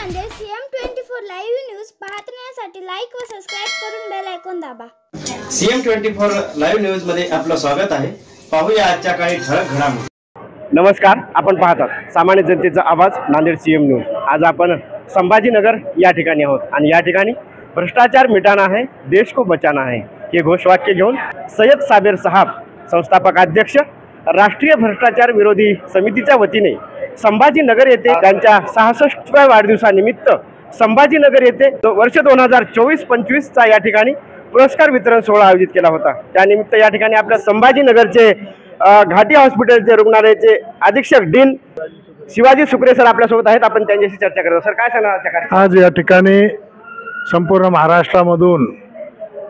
Nanded CM24 live news पाहण्यासाठी like व subscribe करून बेल आयकॉन दाबा। CM24 लाईव्ह न्यूज मध्ये आपलं स्वागत आहे। पाहूया आजच्या काही ठळक घडामोडी। नमस्कार, आपण पाहतात सामान्य जनतेचा आवाज नांदेड CM न्यूज। आज आपण संभाजीनगर या ठिकाणी आहोत आणि या ठिकाणी भ्रष्टाचार मिटाना है, देश को बचाना है हे घोषवाक्य घेऊन सय्यद साबेर साहब संस्थापक अध्यक्ष राष्ट्रीय भ्रष्टाचार विरोधी समितीच्या वतीने संभाजीनगर येथे त्यांच्या 66व्या वाढदिवसानिमित्त संभाजीनगर येथे वर्ष 2024-25 चा या ठिकाणी पुरस्कार वितरण सोहळा आयोजित केला होता। त्यानिमित्त या ठिकाणी आपल्या संभाजीनगरचे घाटी हॉस्पिटलचे रुग्णालयाचे अधीक्षक डीन शिवाजी सुकरे सर आपल्यासोबत आहेत। आपण त्यांच्याशी चर्चा करतो। सर, काय सांगणार? आज या ठिकाणी संपूर्ण महाराष्ट्रामधून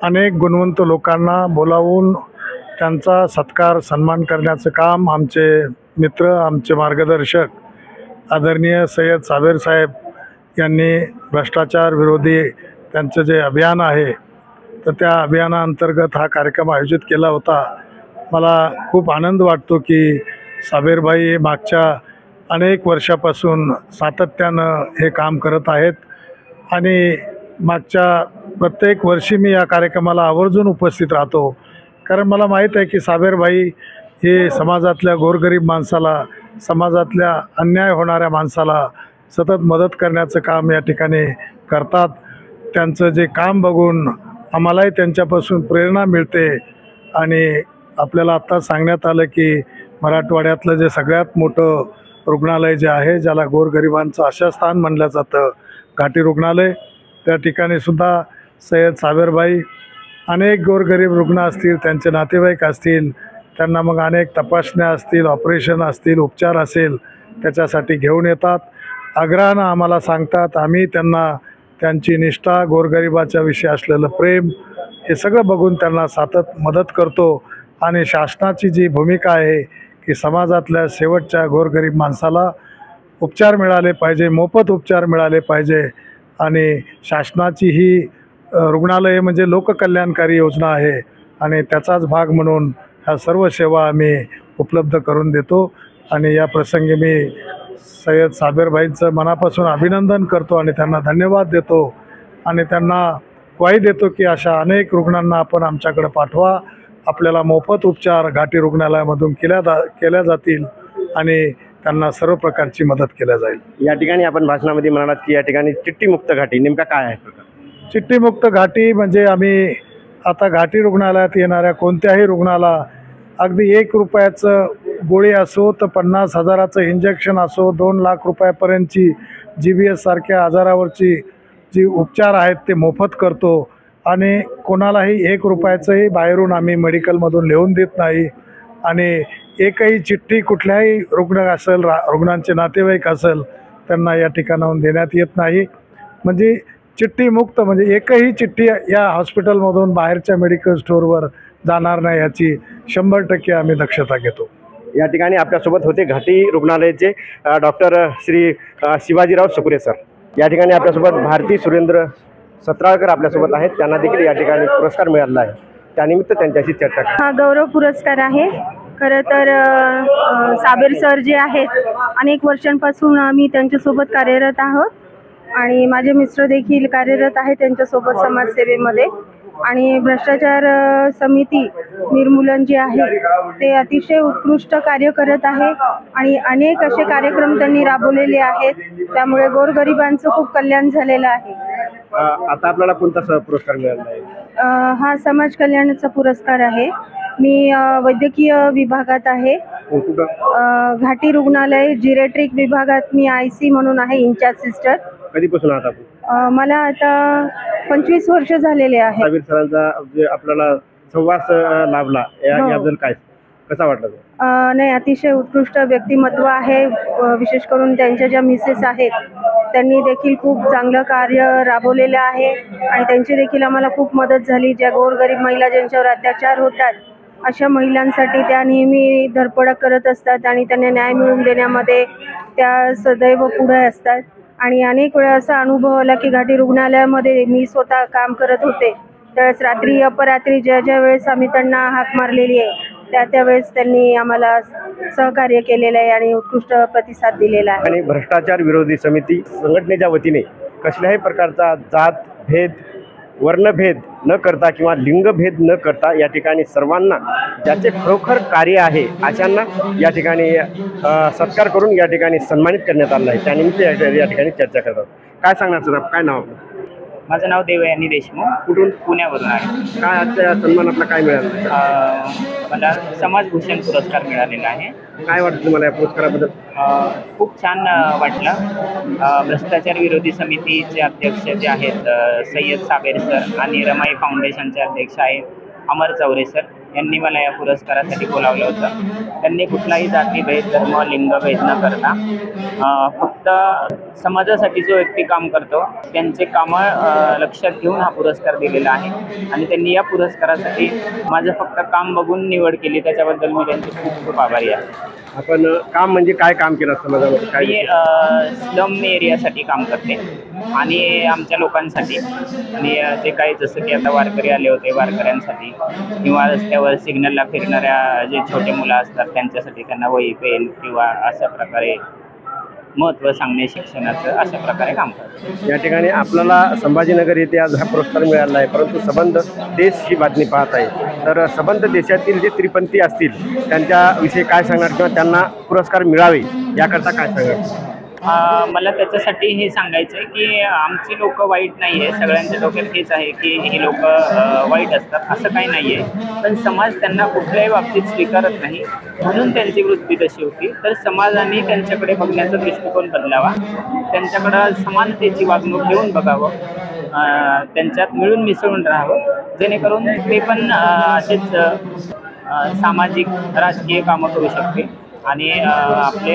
अनेक गुणवंत लोकांना बोलावून त्यांचा सत्कार सन्मान करण्याचं काम आमचे मित्र, आमचे मार्गदर्शक आदरणीय सय्यद साबेर साहेब यांनी भ्रष्टाचार विरोधी त्यांचं जे अभियान आहे तर त्या अभियानाअंतर्गत हा कार्यक्रम आयोजित केला होता। मला खूप आनंद वाटतो की साबेरबाई मागच्या अनेक वर्षापासून सातत्यानं हे काम करत आहेत आणि मागच्या प्रत्येक वर्षी मी या कार्यक्रमाला आवर्जून उपस्थित राहतो, कारण मला माहीत आहे की साबेरबाई हे समाजातल्या गोरगरीब माणसाला, समाजातल्या अन्याय होणाऱ्या माणसाला सतत मदत करण्याचं काम या ठिकाणी करतात। त्यांचं जे काम बघून आम्हालाही त्यांच्यापासून प्रेरणा मिळते आणि आपल्याला आत्ता सांगण्यात आलं की मराठवाड्यातलं जे सगळ्यात मोठं रुग्णालय जे आहे, ज्याला गोरगरिबांचं आशास्थान म्हणलं जातं, घाटी रुग्णालय, त्या ठिकाणीसुद्धा सय्यद साबेरबाई अनेक गोरगरीब रुग्ण असतील, त्यांचे नातेवाईक असतील, त्यांना मग अनेक तपासण्या असतील, ऑपरेशन असतील, उपचार असेल, त्याच्यासाठी घेऊन येतात। आग्रहानं आम्हाला सांगतात, आम्ही त्यांना त्यांची निष्ठा, गोरगरिबाच्या विषयी असलेलं प्रेम हे सगळं बघून त्यांना सतत मदत करतो आणि शासनाची जी भूमिका आहे की समाजातल्या शेवटच्या गोरगरीब माणसाला उपचार मिळाले पाहिजे, मोफत उपचार मिळाले पाहिजे आणि शासनाची ही रुग्णालय म्हणजे लोककल्याणकारी योजना आहे आणि त्याचाच भाग म्हणून ह्या सर्व सेवा आम्ही उपलब्ध करून देतो। आणि या प्रसंगी मी सय्यद साबेरबाईंचं मनापासून अभिनंदन करतो आणि त्यांना धन्यवाद देतो आणि त्यांना ग्वाही देतो की अशा अनेक रुग्णांना आपण आमच्याकडे पाठवा, आपल्याला मोफत उपचार घाटी रुग्णालयामधून केल्या जातील आणि त्यांना सर्व प्रकारची मदत केल्या जाईल। या ठिकाणी आपण भाषणामध्ये म्हणालात की या ठिकाणी चिठ्ठीमुक्त घाटी नेमका काय आहे? चिठ्ठीमुक्त घाटी म्हणजे आम्ही आता घाटी रुग्णालयात येणाऱ्या कोणत्याही रुग्णाला अगदी 1 रुपयाचं गोळी असो तर 50,000चं इंजेक्शन असो, 2 लाख रुपयापर्यंतची GBS सारख्या आजारावरची जी उपचार आहेत ते मोफत करतो आणि कोणालाही 1 रुपयाचंही बाहेरून आम्ही मेडिकलमधून लिहून देत नाही आणि एकही चिठ्ठी कुठल्याही रुग्ण असेल, रुग्णांचे नातेवाईक असेल, त्यांना या ठिकाणाहून देण्यात येत नाही। म्हणजे चिठ्ठी मुक्त म्हणजे एकही चिठ्ठी या हॉस्पिटलमधून बाहेरच्या मेडिकल स्टोअरवर जाणार नाही, याची 100% आम्ही दक्षता घेतो। या ठिकाणी आपल्यासोबत होते घाटी रुग्णालयाचे डॉक्टर श्री शिवाजीराव सुकरे सर। या ठिकाणी आपल्यासोबत भारती सुरेंद्र सत्राळकर आपल्यासोबत आहेत, त्यांना देखील या ठिकाणी पुरस्कार मिळाला आहे, त्यानिमित्त त्यांच्याशी चर्चा करू। हा गौरव पुरस्कार आहे। खरं तर साबेर सर जे आहेत अनेक वर्षांपासून आम्ही त्यांच्यासोबत कार्यरत आहोत आणि माझे मिस्टर देखील कार्यरत आहेत त्यांच्यासोबत समाजसेवेमध्ये आणि भ्रष्टाचार समिती निर्मूलन जे आहे ते अतिशय उत्कृष्ट कार्य करत आहे आणि अनेक असे कार्यक्रम त्यांनी राबवलेले आहेत, त्यामुळे गोरगरिबांचं खूप कल्याण झालेलं आहे। आता आपल्याला कोणता पुरस्कार मिळाला आहे? हा समाज कल्याणाचा पुरस्कार आहे। मी वैद्यकीय विभागात आहे, घाटी रुग्णालय जिरेट्रिक विभागात मी IC म्हणून आहे, इन्चार्ज सिस्टर। कधीपासून आहात आपण? मला आता 25 वर्ष झालेले आहे। साबेर सरांचा जे आपल्याला संवाद लाभला याबद्दल काय कसा वाटला? नाही, अतिशय उत्कृष्ट व्यक्तिमत्व आहे। विशेष करून त्यांच्या ज्या मिसेस आहेत त्यांनी देखील खूप चांगलं कार्य राबवलेलं आहे आणि त्यांची देखील आम्हाला खूप मदत झाली। ज्या गोरगरीब महिला ज्यांच्यावर अत्याचार होतात अशा महिलांसाठी त्या नेहमी धडपड करत असतात आणि त्यांना न्याय मिळवून देण्यामध्ये त्या सदैव पुढे असतात आणि अनेक वेळा असा अनुभव आला की घाटी रुग्णालयामध्ये मी स्वतः काम करत होते त्यावेळेस रात्री अपरात्री ज्या वेळेस आम्ही त्यांना हाक मारलेली आहे त्यावेळेस त्यांनी आम्हाला सहकार्य केलेलं आहे आणि उत्कृष्ट प्रतिसाद दिलेला आहे. आणि भ्रष्टाचार विरोधी समिती संघटनेच्या वतीने कसल्याही प्रकारचा जात भेद वर्णभेद न करता किंवा लिंगभेद न करता या ठिकाणी सर्वांना ज्याचे खरोखर कार्य आहे अशांना या ठिकाणी सत्कार करून या ठिकाणी सन्मानित करण्यात आलं आहे. त्यानिमित्त या ठिकाणी चर्चा करतात. काय सांगणार सर, काय नाव आपलं? माझं नाव देवयानी देशमुख, कुठून? पुण्यावरून आहे. काय आजच्या सन्मान आपला काय मिळाला? मला समाजभूषण पुरस्कार मिळालेला आहे. काय वाटतं तुम्हाला या पुरस्काराबद्दल? खूप छान वाटलं. भ्रष्टाचार विरोधी समितीचे अध्यक्ष जे आहेत सय्यद साबेर सर आणि रमाई फाउंडेशनचे अध्यक्ष आहेत अमर चौरे सर यांनी मला या पुरस्कारासाठी बोलावलं होतं. त्यांनी कुठलाही जातीभेद धर्म लिंगभेद न करता फक्त समाजासाठी जो व्यक्ती काम करतो त्यांचे कामं लक्षात घेऊन हा पुरस्कार दिलेला आहे आणि त्यांनी या पुरस्कारासाठी माझं फक्त काम बघून निवड केली, त्याच्याबद्दल मी त्यांचे खूप खूप आभारी आहे. आपण काम म्हणजे काय काम केलं समाजामध्ये? काय मी स्लम एरियासाठी काम करते आणि आमच्या लोकांसाठी आणि जे काही जसं की आता वारकरी आले होते वारकऱ्यांसाठी किंवा रस्त्यावर सिग्नलला फिरणाऱ्या जे छोटे मुलं असतात त्यांच्यासाठी त्यांना वही पेन किंवा अशा प्रकारे महत्त्व सांगणे शिक्षणाचं अशा प्रकारे काम करतो. या ठिकाणी आपल्याला संभाजीनगर येथे आज हा पुरस्कार मिळाला आहे, परंतु सबंध देश ही बातमी पाहत आहे. तर सबंध देशातील जे त्रिपंथी असतील त्यांच्याविषयी काय सांगणार किंवा त्यांना पुरस्कार मिळावे याकरता काय सांगणार? मला त्याच्यासाठी हे सांगायचं आहे की आमची लोक वाईट नाही आहे. सगळ्यांच्या डोक्यात हेच आहे की ही लोक वाईट असतात, असं काही नाही आहे. पण समाज त्यांना कुठल्याही बाबतीत स्वीकारत नाही म्हणून त्यांची वृत्ती तशी होती. तर समाजाने त्यांच्याकडे बघण्याचा दृष्टिकोन बदलावा, त्यांच्याकडं समानतेची वागणूक देऊन बघावं, त्यांच्यात मिळून मिसळून राहावं, जेणेकरून ते पण असेच सामाजिक राजकीय कामं करू शकतील आणि आपले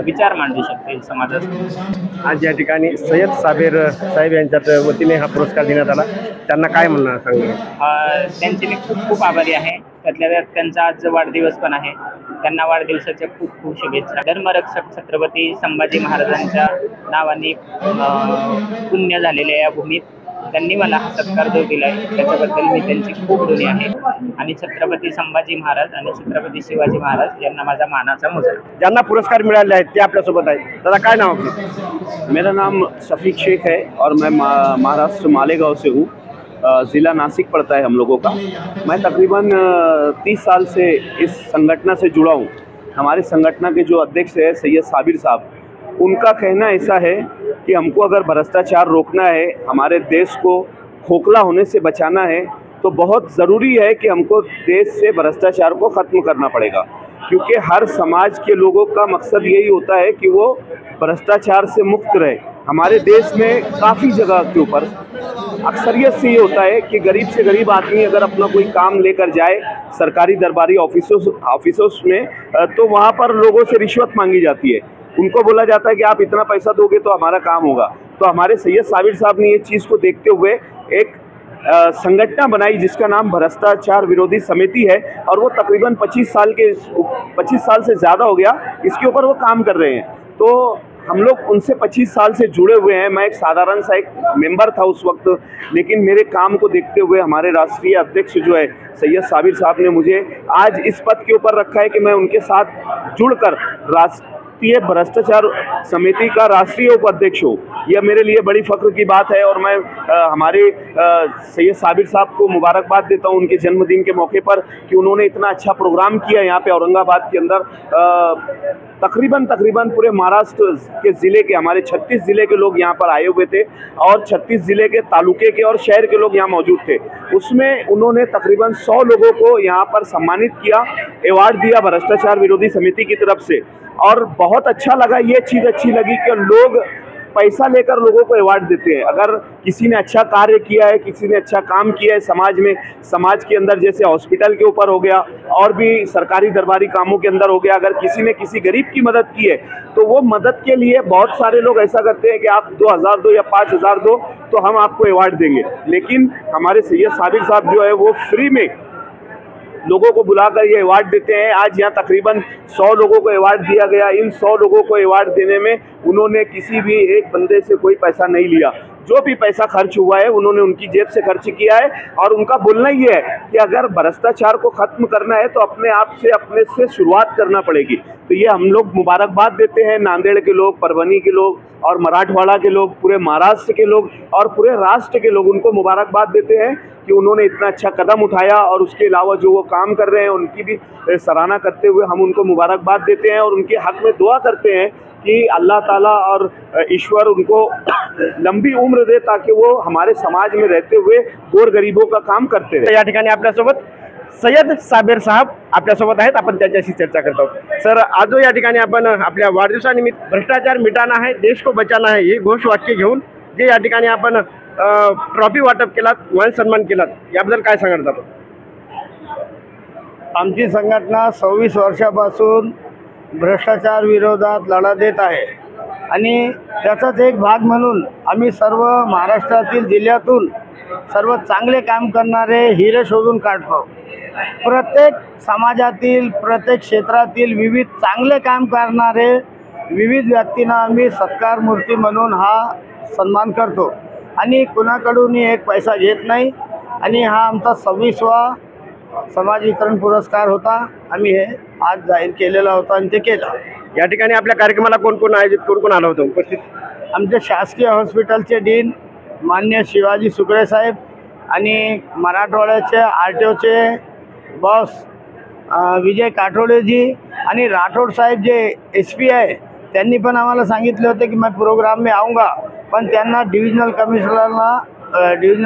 विचार मांडू शकते समाजात. आज या ठिकाणी सय्यद साबेर साहेब यांच्या वतीने हा पुरस्कार देण्यात आला, त्यांना काय म्हणणार सांगणार? त्यांचे मी खूप खूप आभारी आहे. त्यातल्या त्यात त्यांचा आज वाढदिवस पण आहे. त्यांना वाढदिवसाच्या खूप खूप शुभेच्छा. धर्मरक्षक छत्रपती संभाजी महाराजांच्या नावाने पुण्य झालेल्या या भूमीत त्यांनी मला हा सत्कार जो दिला आहे त्याच्याबद्दल मी त्यांची खूप ऋणी आहे आणि छत्रपती संभाजी महाराज आणि छत्रपती शिवाजी महाराज यांना माझा मानाचा मुजरा. ज्यांना पुरस्कार मिळाले आहेत ते आपल्यासोबत आहेत. दादा काय नाव आपलं? मेरा नाम शफीक शेख है और मैं महाराष्ट्र मालेगांव से हूँ. ज़िला नासिक पड़ता है हम लोगों का. मैं तकरीबन 30 साल से इस संगठन से जुड़ा हूँ. हमारे संगठन के जो अध्यक्ष है सैयद साबिर साहब, उनका कहना ऐसा है कि हमको अगर भ्रष्टाचार रोकना है, हमारे देश को खोखला होने से बचाना है, तो बहुत ज़रूरी है कि हमको देश से भ्रष्टाचार को ख़त्म करना पड़ेगा. क्योंकि हर समाज के लोगों का मकसद यही होता है कि वो भ्रष्टाचार से मुक्त रहे. हमारे देश में काफ़ी जगह के ऊपर अक्सरियत से ये होता है कि गरीब से गरीब आदमी अगर अपना कोई काम लेकर जाए सरकारी दरबारी ऑफिसों में, तो वहाँ पर लोगों से रिश्वत मांगी जाती है. उनको बोला जाता है कि आप इतना पैसा दोगे तो हमारा काम होगा. तो हमारे सैयद साबिर साहब ने ये चीज़ को देखते हुए एक संगठन बनाई जिसका नाम भ्रष्टाचार विरोधी समिति है और वो तकरीबन 25 साल से ज़्यादा हो गया इसके ऊपर वो काम कर रहे हैं. तो हम लोग उनसे 25 साल से जुड़े हुए हैं. मैं एक साधारण सा एक मेंबर था उस वक्त, लेकिन मेरे काम को देखते हुए हमारे राष्ट्रीय अध्यक्ष जो है सैयद साबिर साहब ने मुझे आज इस पद के ऊपर रखा है कि मैं उनके साथ जुड़कर राष्ट्रीय भ्रष्टाचार समिति का राष्ट्रीय उपाध्यक्ष हूँ. यह मेरे लिए बड़ी फ़ख्र की बात है और मैं हमारे सैयद साबिर साहब को मुबारकबाद देता हूँ उनके जन्मदिन के मौके पर कि उन्होंने इतना अच्छा प्रोग्राम किया यहाँ पे औरंगाबाद के अंदर. तकरीबन पूरे महाराष्ट्र के ज़िले के हमारे 36 ज़िले के लोग यहाँ पर आए हुए थे और 36 ज़िले के तालुके के और शहर के लोग यहाँ मौजूद थे. उसमें उन्होंने तकरीबन 100 लोगों को यहाँ पर सम्मानित किया, अवार्ड दिया भ्रष्टाचार विरोधी समिति की तरफ से. और बहुत अच्छा लगा, ये चीज़ अच्छी लगी कि लोग पैसा लेकर लोगों को अवार्ड देते हैं. अगर किसी ने अच्छा कार्य किया है, किसी ने अच्छा काम किया है समाज में, समाज के अंदर जैसे हॉस्पिटल के ऊपर हो गया और भी सरकारी दरबारी कामों के अंदर हो गया, अगर किसी ने किसी गरीब की मदद की है तो वो मदद के लिए बहुत सारे लोग ऐसा करते हैं कि आप 2000 दो या 5000 दो तो हम आपको अवार्ड देंगे. लेकिन हमारे सैयद साबिर साहब जो है वो फ्री में लोगों को बुलाकर ये अवार्ड देते हैं. आज यहाँ तकरीबन 100 लोगों को अवार्ड दिया गया. इन 100 लोगों को अवार्ड देने में उन्होंने किसी भी एक बंदे से कोई पैसा नहीं लिया. जो भी पैसा खर्च हुआ है उन्होंने उनकी जेब से खर्च किया है। और उनका बोलना ये है कि अगर भ्रष्टाचार को खत्म करना है तो अपने से शुरुआत करना पड़ेगी। तो ये हम लोग मुबारकबाद देते हैं, नांदेड़ के लोग, परभनी के लोग और मराठवाड़ा के लोग, पूरे महाराष्ट्र के लोग और पूरे राष्ट्र के लोग उनको मुबारकबाद देते हैं कि उन्होंने इतना अच्छा कदम उठाया। और उसके अलावा जो वो काम कर रहे हैं उनकी भी सराहना करते हुए हम उनको मुबारकबाद देते हैं और उनके हक में दुआ करते हैं कि अल्लाह ताला और ईश्वर उनको लंबी उम्र दे ताकि वो हमारे समाज में रहते हुए गोर गरीबों का काम करते रहे। या ठिकाणी आपल्यासोबत सय्यद साबेर साहब आपल्यासोबत आहेत, आपण त्यांच्याशी चर्चा करत आहोत। सर, आज या ठिकाणी आपण आपल्या वाढदिवसानिमित्त भ्रष्टाचार मिटाना है, देश को बचाना है हे घोषवाक्य घेऊन जे या ठिकाणी आपण ट्रॉफी वाटप केलात, मान सन्मान केलात, याबद्दल काय सांगणार आपण? आमची संघटना 26 वर्षापासून भ्रष्टाचार विरोधात लढा देत आहे आणि त्याचाच एक भाग म्हणून आम्ही सर्व महाराष्ट्रातील जिल्ह्यातून सर्व चांगले काम करणारे हिरे शोधून काढतो। प्रत्येक समाजातील, प्रत्येक क्षेत्रातील विविध चांगले काम करणारे विविध व्यक्तींना आम्ही सत्कार मूर्ती म्हणून हा सन्मान करतो आणि कुणाकडूनही एक पैसा घेत नाही। आणि हा आमचा 26वा समाज वितरण पुरस्कार होता। आम्ही हे आज जाहीर केलेला होता आणि ते केलं। या ठिकाणी आपल्या कार्यक्रमाला कोण कोण आयोजित कोण आलं होतं उपस्थित? आमचे शासकीय हॉस्पिटलचे डीन मान्य शिवाजी सुकळे साहेब आणि मराठवाड्याचे RTOचे बॉस विजय काठोडेजी आणि राठोड साहेब जे SP आहे त्यांनी पण आम्हाला सांगितले होते की मैं प्रोग्राम में आऊँगा, पण त्यांना डिव्हिजनल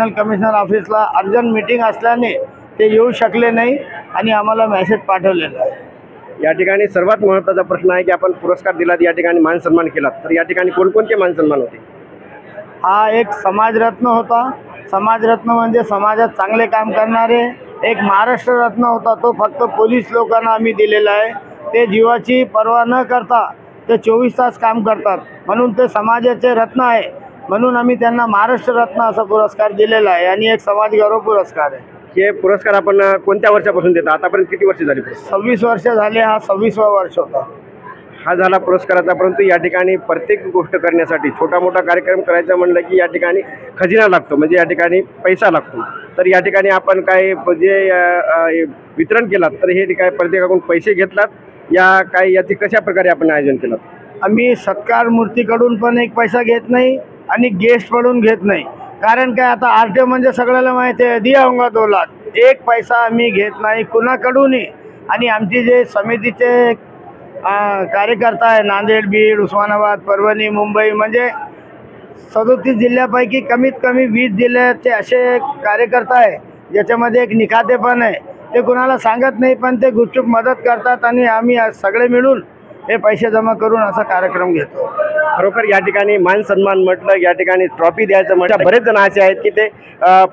कमिशनर ऑफिसला अर्जंट मीटिंग असल्याने ते येऊ शकले नाही आणि आम्हाला मेसेज पाठवलेला आहे। या ठिकाणी सर्वात महत्त्वाचा प्रश्न आहे की आपण पुरस्कार दिलात, या ठिकाणी मान सन्मान केलात, तर या ठिकाणी कोणकोणते मान सन्मान होते? हा एक समाजरत्न होता। समाजरत्न म्हणजे समाजात चांगले काम करणारे। एक महाराष्ट्र रत्न होता, तो फक्त पोलीस लोकांना आम्ही दिलेला आहे। ते जीवाची पर्वा न करता ते 24 तास काम करतात, म्हणून ते समाजाचे रत्न आहे, म्हणून आम्ही त्यांना महाराष्ट्र रत्न असा पुरस्कार दिलेला आहे आणि एक समाज गौरव पुरस्कार आहे। हे पुरस्कार आपण कोणत्या वर्षापासून देता? आतापर्यंत किती वर्ष झाली? 26 वर्ष झाले, हा 26वा वर्ष होता। हा झाला पुरस्काराचा, परंतु या ठिकाणी प्रत्येक गोष्ट करण्यासाठी छोटा मोठा कार्यक्रम करायचा म्हणलं की या ठिकाणी खजिना लागतो, म्हणजे या ठिकाणी पैसा लागतो। तर या ठिकाणी आपण काय जे वितरण केलात तर हे काय प्रत्येकाकडून पैसे घेतलात या काय, याची कशा प्रकारे आपण आयोजन केलं? आम्ही सत्कार मूर्तीकडून पण एक पैसा घेत नाही आणि गेस्टकडून घेत नाही, कारण काय आता RTO म्हणजे सगळ्याला माहिती आहे, दिया होगा 2 लाख, एक पैसा आम्ही घेत नाही कुणाकडूनही। आणि आमची जे समितीचे कार्यकर्ता आहे नांदेड, बीड, उस्मानाबाद, परभणी, मुंबई म्हणजे 37 जिल्ह्यापैकी कमीत कमी 20 जिल्ह्याचे असे कार्यकर्ता आहे ज्याच्यामध्ये एक निखाते पण आहे। ते कुणाला सांगत नाही, पण ते गुपचूप मदत करतात आणि आम्ही सगळे मिळून हे पैसे जमा करून असा कार्यक्रम घेतो। खरोखर या ठिकाणी मान सन्मान म्हटलं, या ठिकाणी ट्रॉफी द्यायचं म्हटलं, बरेच जण असे आहेत की ते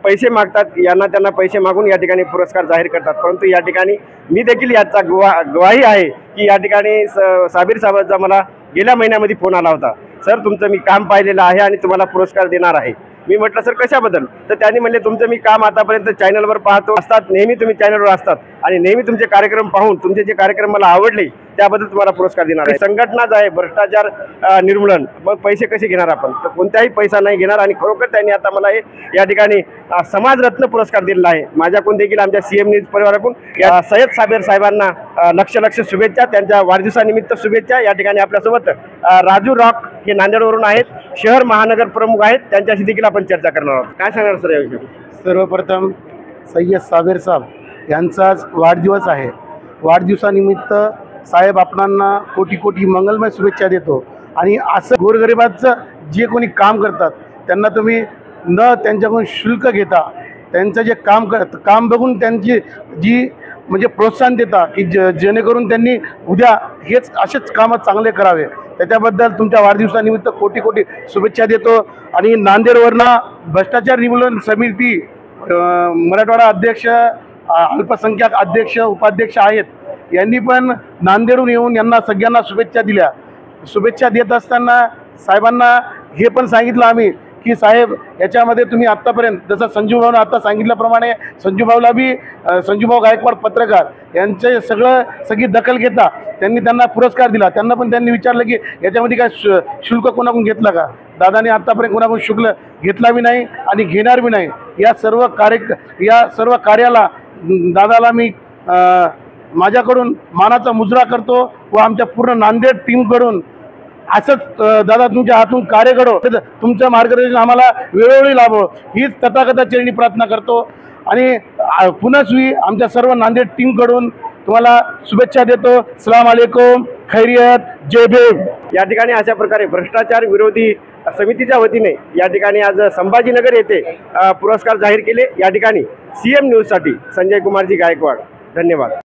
पैसे मागतात, यांना त्यांना पैसे मागून या ठिकाणी पुरस्कार जाहीर करतात। परंतु या ठिकाणी मी देखील याचा गवाही आहे की या ठिकाणी साबीर साहेबांचा मला गेल्या महिन्यामध्ये फोन आला होता, सर तुमचं मी काम पाहिलेलं आहे आणि तुम्हाला पुरस्कार देणार आहे। मी म्हटलं सर कशाबद्दल? तर त्यांनी म्हणले तुमचं मी काम आतापर्यंत चॅनलवर पाहतो असतात, नेहमी तुम्ही चॅनलवर असतात आणि नेहमी तुमचे कार्यक्रम पाहून तुमचे जे कार्यक्रम मला आवडले त्याबद्दल तुम्हाला पुरस्कार देणार आहे। संघटनाच आहे भ्रष्टाचार निर्मूलन, मग पैसे कसे घेणार आपण? तर कोणताही पैसा नाही घेणार। आणि खरोखर त्यांनी आता मला हे या ठिकाणी समाजरत्न पुरस्कार दिलेला आहे। माझ्याकडून देखील आमच्या CM न्यूज परिवाराकडून सय्यद साबेर साहेबांना लक्ष शुभेच्छा, त्यांच्या वाढदिवसानिमित्त शुभेच्छा। या ठिकाणी आपल्यासोबत राजू रॉक हे नांदेडवरून आहेत, शहर महानगर प्रमुख आहेत, त्यांच्याशी देखील आपण चर्चा करणार आहोत। काय सांगणार सर याविषयी? सर्वप्रथम सय्यद साबेर साहेब यांचाच वाढदिवस आहे। वाढदिवसानिमित्त साहेब आपणांना कोटी कोटी मंगलमय शुभेच्छा देतो। आणि असं गोरगरिबाचं जे कोणी काम करतात त्यांना तुम्ही न त्यांच्याकडून शुल्क घेता त्यांचं जे काम बघून त्यांची जी म्हणजे प्रोत्साहन देता की जेणेकरून त्यांनी उद्या हेच असेच कामं चांगले करावे, त्याच्याबद्दल तुमच्या वाढदिवसानिमित्त कोटी कोटी शुभेच्छा देतो। आणि नांदेडवरनं भ्रष्टाचार निर्मूलन समिती मराठवाडा अध्यक्ष, अल्पसंख्याक अध्यक्ष, उपाध्यक्ष आहेत, यांनी पण नांदेडहून येऊन यांना सगळ्यांना शुभेच्छा दिल्या। शुभेच्छा देत असताना साहेबांना हे पण सांगितलं आम्ही की साहेब याच्यामध्ये तुम्ही आत्तापर्यंत जसं संजूभाऊनं आता सांगितल्याप्रमाणे संजूभाऊ गायकवाड पत्रकार यांचे सगळी दखल घेता त्यांनी त्यांना पुरस्कार दिला। त्यांना पण त्यांनी विचारलं की याच्यामध्ये काय शुल्क कोणाकडून घेतलं का? दादाने आत्तापर्यंत कोणाकडून शुल्क घेतला बी नाही आणि घेणार बी नाही. या सर्व कार्याला दादाला मी माझ्याकडून मानाचा मुजरा करतो व आमच्या पूर्ण नांदेड टीमकडून असंच दादा तुमच्या हातून कार्य घडो, तुमचं मार्गदर्शन आम्हाला वेळोवेळी लाभो हीच तथागताचरणी प्रार्थना करतो. आणि पुनश्वी आमच्या सर्व नांदेड टीमकडून तुम्हाला शुभेच्छा देतो. अस्सलाम वालेकुम, खैरियत, जय भीम. या ठिकाणी अशा प्रकारे भ्रष्टाचार विरोधी समितीच्या वतीने या ठिकाणी आज संभाजीनगर येथे पुरस्कार जाहीर केले. या ठिकाणी CM न्यूजसाठी संजय कुमारजी गायकवाड. धन्यवाद.